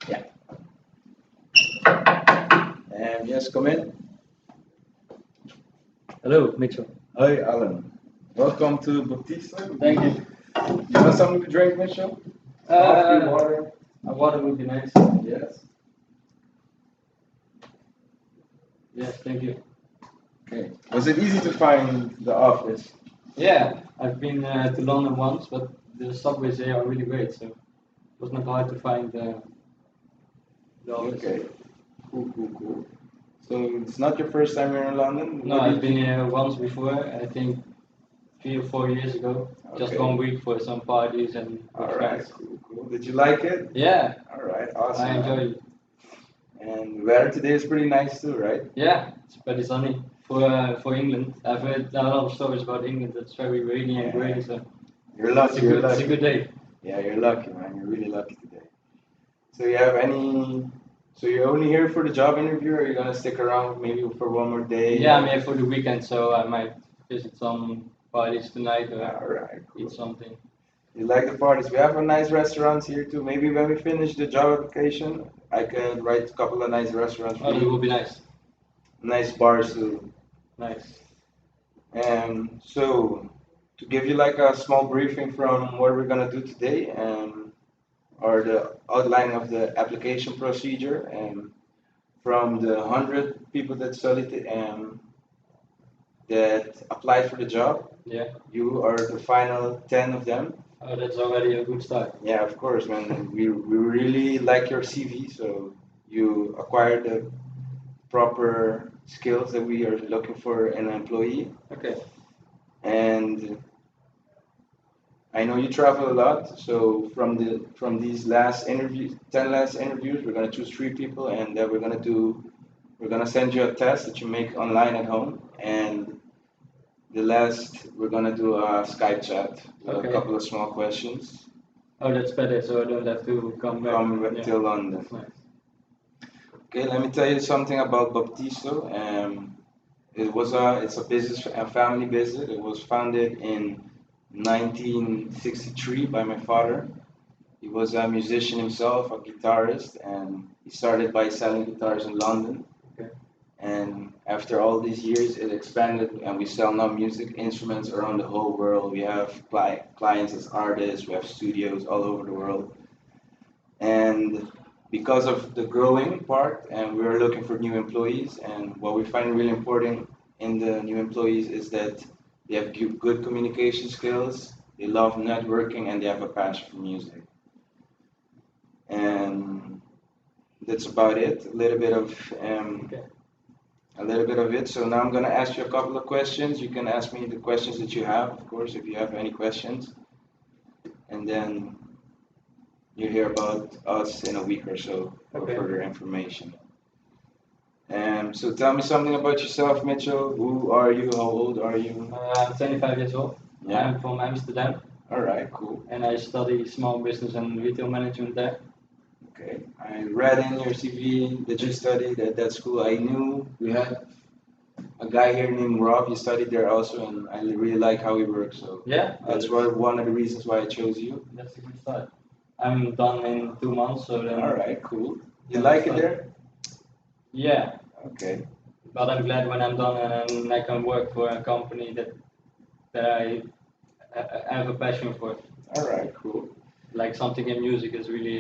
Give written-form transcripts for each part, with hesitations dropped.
Yeah. And yes, come in. Hello, Mitchell. Hi, Allan. Welcome to Baptista. Thank you. You want something to drink, Mitchell? Coffee, water? Water would be nice. Yes. Yes, thank you. Okay. Was it easy to find the office? Yeah, I've been to London once, but the subways here are really great, so it was not hard to find the office. Okay. Cool. So it's not your first time here in London? No, I've been here once before, I think 3 or 4 years ago, just Okay. 1 week for some parties and with All right, friends. cool. Did you like it? Yeah, All right, awesome. I enjoy it. And weather today is pretty nice too, right? Yeah, it's pretty sunny for England. I've heard a lot of stories about England that's very rainy and gray, so You're lucky. it's a good day. Yeah, you're lucky, man. You're really lucky today. So you have any? So you're only here for the job interview, or are you gonna stick around maybe for one more day? Yeah, I'm here for the weekend, so I might visit some parties tonight or All right, cool. eat something. You like the parties? We have a nice restaurants here too. Maybe when we finish the job application, I can write a couple of nice restaurants for Oh, that you. would be nice. Nice bars too. Nice. So to give you like a small briefing from what we're gonna do today, or the outline of the application procedure, and from the 100 people that studied it, that applied for the job, Yeah. you are the final 10 of them. Oh, that's already a good start. Yeah, of course, man. We really like your CV, so you acquired the proper skills that we are looking for in an employee. Okay. And I know you travel a lot, so from these last interviews, 10 last interviews, we're gonna choose 3 people, and then we're gonna send you a test that you make online at home, and the last we're gonna do a Skype chat with Okay. a couple of small questions. Oh, that's better, so I don't have to come back. Come Yeah. till London. That's nice. Okay, let me tell you something about Baptisto. It's a business and family business. It was founded in 1963 by my father. He was a musician himself, a guitarist, and he started by selling guitars in London. Okay. And after all these years, it expanded, and we sell now music instruments around the whole world. We have clients as artists, we have studios all over the world. And because of the growing part, and we're looking for new employees, and what we find really important in the new employees is that they have good communication skills, they love networking, and they have a passion for music. And that's about it. Okay. A little bit of it. So now I'm gonna ask you a couple of questions. You can ask me the questions that you have, of course, if you have any questions. And then you hear about us in a week or so for Okay. further information. So tell me something about yourself, Mitchell. Who are you? How old are you? I'm 25 years old. Yeah. I'm from Amsterdam, All right, cool. and I study small business and retail management there. Okay. I read in your CV that you studied at that school. I knew we had a guy here named Rob. He studied there also, and I really like how he works. So Yeah, that's one of the reasons why I chose you. that's a good start. I'm done in 2 months, so then. All right, cool. You then like it start. there? Yeah, Okay. but I'm glad when I'm done and I can work for a company that I have a passion for. All right, cool. Like something in music is really,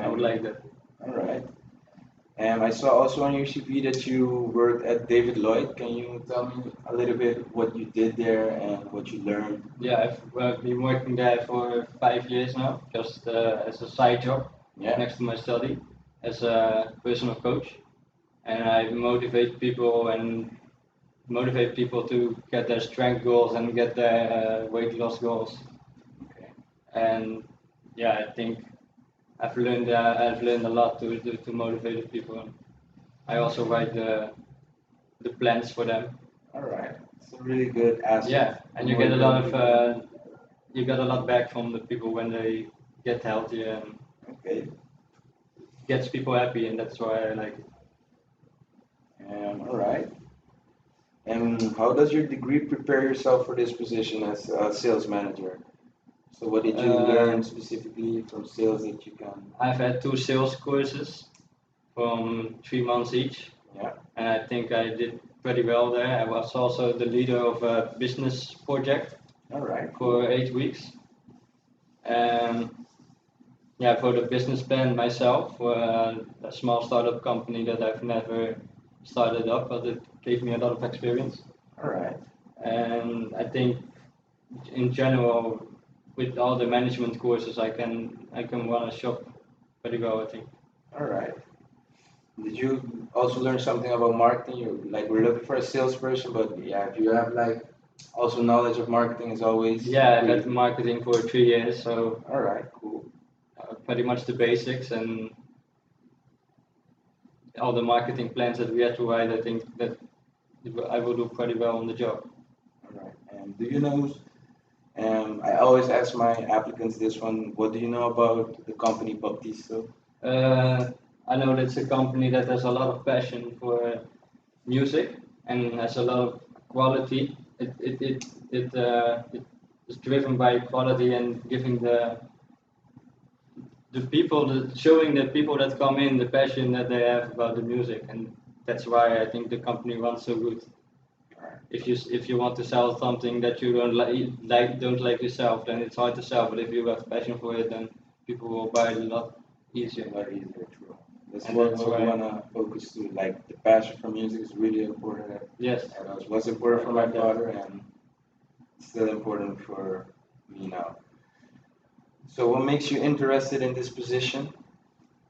I would like that. All right. And I saw also on your CV that you worked at David Lloyd. Can you tell me a little bit what you did there and what you learned? Yeah, I've been working there for 5 years now, just as a side job Yeah. next to my study as a personal coach, and I motivate people to get their strength goals and get their weight loss goals. Okay. And yeah, I think I've learned a lot to motivate people. I also write the plans for them. All right. It's a really good aspect. Yeah, and you get a lot of you get a lot back from the people when they get healthy and Okay. gets people happy, and that's why I like it. All right. And how does your degree prepare yourself for this position as a sales manager? So what did you learn specifically from sales that you can? I've had 2 sales courses from 3 months each. Yeah. And I think I did pretty well there. I was also the leader of a business project. All right. For 8 weeks. And yeah, for the business plan myself, for a small startup company that I've never started up, but it gave me a lot of experience. All right. And I think in general, with all the management courses, I can run a shop pretty well, I think. All right. Did you also learn something about marketing? You like we're looking for a salesperson, but yeah, if you have like also knowledge of marketing is always Yeah, I had marketing for 3 years, so all right, cool. Pretty much the basics and all the marketing plans that we had to write. I think that I will do pretty well on the job. All right. And do you know? I always ask my applicants this one. What do you know about the company Baptisto? I know that it's a company that has a lot of passion for music and has a lot of quality. It is driven by quality and giving the people, showing the people that come in the passion that they have about the music, and that's why I think the company runs so good. If you want to sell something that you don't like yourself, then it's hard to sell. But if you have passion for it, then people will buy it a lot easier. A lot easier, true. That's what we want to focus to. Like the passion for music is really important. Yes. It was important for my father, and it's still important for me now. So, what makes you interested in this position?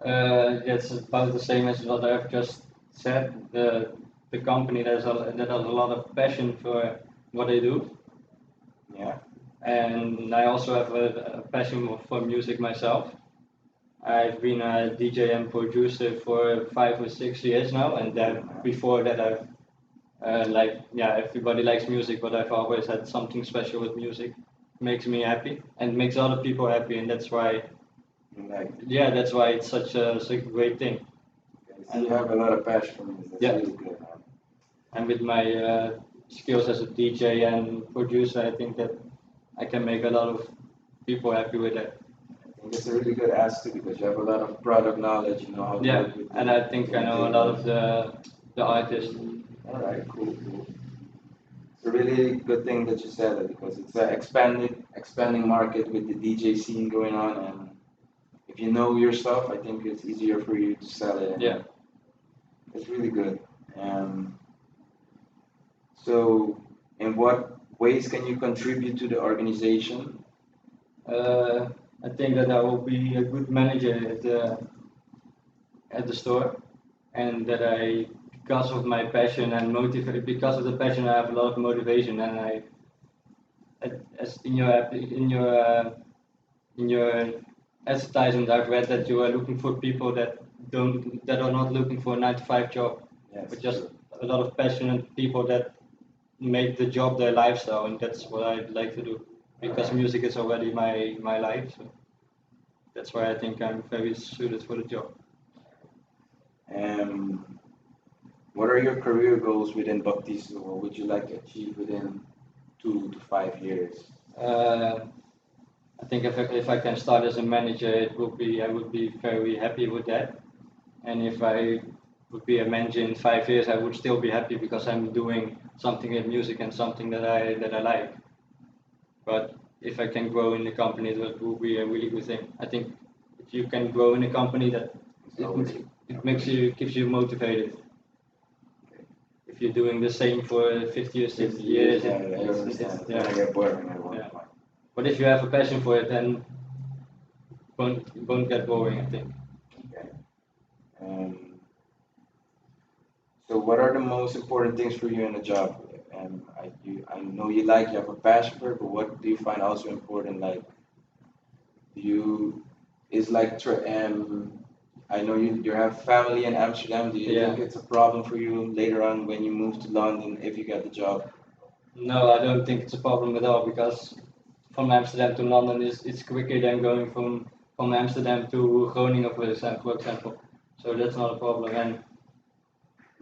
It's about the same as what I've just said. The company that has a lot of passion for what they do. Yeah. And I also have a passion for music myself. I've been a DJ and producer for 5 or 6 years now, and then before that I've everybody likes music, but I've always had something special with music. It makes me happy and makes other people happy, and that's why. That's why it's such a great thing. Okay, so you have a lot of passion for music. That's really good, man. And with my skills as a DJ and producer, I think that I can make a lot of people happy with that. I think it's a really good asset because you have a lot of product knowledge, you know how to work with and I think I know a lot of the artists. All right, cool. It's a really good thing that you said that because it's an expanding market with the DJ scene going on, and if you know your stuff, I think it's easier for you to sell it. Yeah, it's really good. So, in what ways can you contribute to the organization? I think that I will be a good manager at the store, and that because of my passion and because of the passion, I have a lot of motivation, and as in your advertisement, I've read that you are looking for people that are not looking for a 9-to-5 job, but just a lot of passionate people that make the job their lifestyle, and that's what I'd like to do. Because music is already my life, so that's why I think I'm very suited for the job. What are your career goals within Baptisto? What would you like to achieve within 2 to 5 years? I think if I can start as a manager, I would be very happy with that. And if I would be a manager in 5 years, I would still be happy because I'm doing something with music and something that I like. But if I can grow in the company, that will be a really good thing. I think if you can grow in a company, that it gives you motivated. If you're doing the same for 50 or 60 years, I get boring at one point. But if you have a passion for it, then it won't get boring, I think. Okay. So what are the most important things for you in a job? I know you have a passion for it, but what do you find also important? Like, I know you have family in Amsterdam. Do you think it's a problem for you later on when you move to London if you get the job? No, I don't think it's a problem at all because from Amsterdam to London it's quicker than going from Amsterdam to Groningen, for example. So that's not a problem. And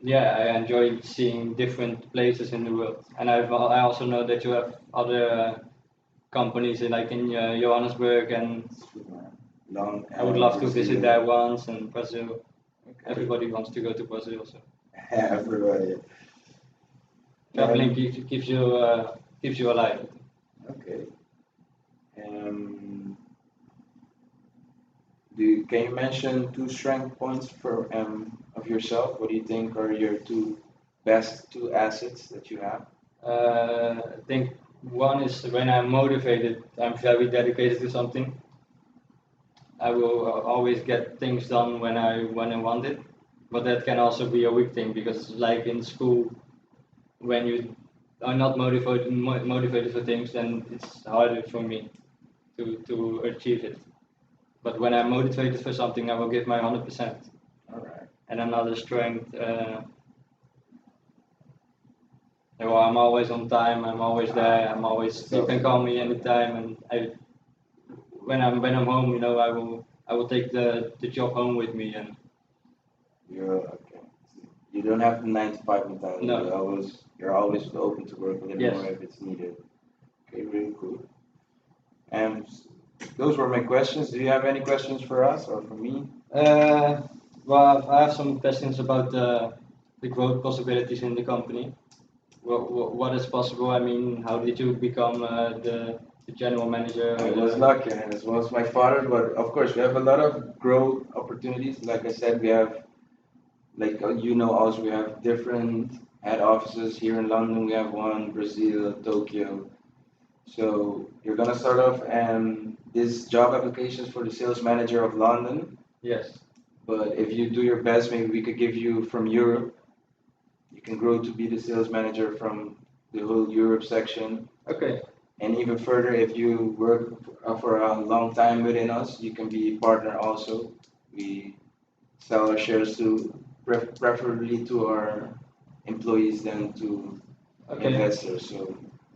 yeah, I enjoy seeing different places in the world. And I also know that you have other companies like in Johannesburg, and Long, I would love to visit Brazil. there once, and Brazil. Okay. Everybody wants to go to Brazil, so Everybody. traveling keeps you alive. Okay. Um, can you mention two strength points for of yourself? What do you think are your best two assets that you have? I think one is when I'm motivated, I'm very dedicated to something. I will always get things done when I want it, but that can also be a weak thing because like in school, when you are not motivated for things, then it's harder for me to achieve it. But when I'm motivated for something, I will give my 100%. All right. And another strength, well, I'm always on time. I'm always there. I'm always. You can call me anytime, and when I'm home, I will take the job home with me, and You're okay. You don't have the 9 to 5 mentality. No. You're always open to work a little Yes. more if it's needed. Okay, really cool. And those were my questions. Do you have any questions for us or for me? well, I have some questions about the growth possibilities in the company. What is possible? I mean, how did you become the general manager? I was lucky, and as well as my father, but of course, we have a lot of growth opportunities. Like I said, we have, like also we have different head offices here in London. We have one, Brazil, Tokyo. So you're gonna start off, and this job application is for the sales manager of London. Yes. But if you do your best, maybe we could give you from Europe. You can grow to be the sales manager from the whole Europe section. Okay. And even further, if you work for a long time within us, you can be partner also. We sell our shares to preferably to our employees than to investors. So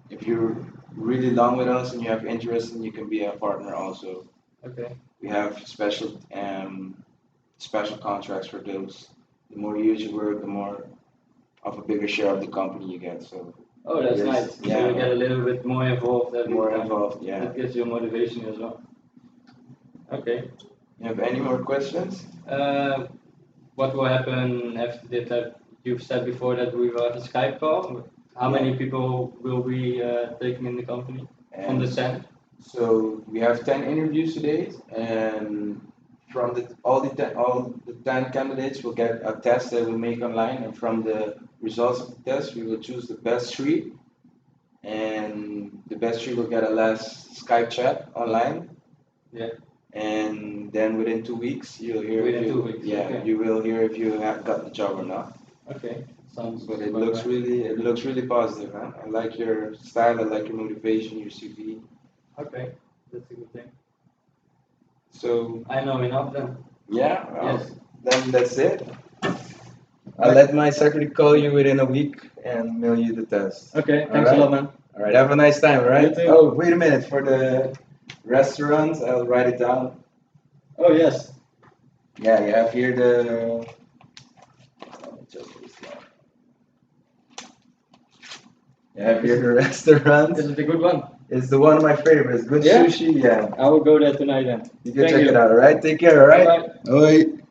if you're really long with us and you have interest, then you can be a partner also. Okay. We have special contracts for those. The more years you work, the more of a bigger share of the company you get. So Oh, that's nice. yeah, So you get a little bit more involved every more time. involved. Yeah. That gives you motivation as well. Okay. You have any more questions? What will happen after that? You've said before that we will have a Skype call. How many people will be taking in the company from the 10? So we have 10 interviews today, and from all the 10 candidates will get a test that we make online, and from the results of the test, we will choose the best three, and the best three will get a last Skype chat online. Yeah. And then within 2 weeks, you'll hear. Within 2 weeks. Yeah, Okay. you will hear if you have got the job or not. Okay. Sounds. But it looks really positive, huh? I like your style. I like your motivation, your CV. Okay, that's a good thing. So I know enough then. yeah, well, Yes. then that's it. I'll let my secretary call you within a week and mail you the test. Okay, thanks a lot, man. All right, have a nice time, all right? You too. Oh, wait a minute. For the restaurant, I'll write it down. Oh yes. Yeah, you have here the. You have here the restaurant. Is it a good one? It's the one of my favorites. Good Yeah? sushi, yeah. I will go there tonight then. You can Thank check you. it out, all right? Take care, all right? Bye-bye. Bye.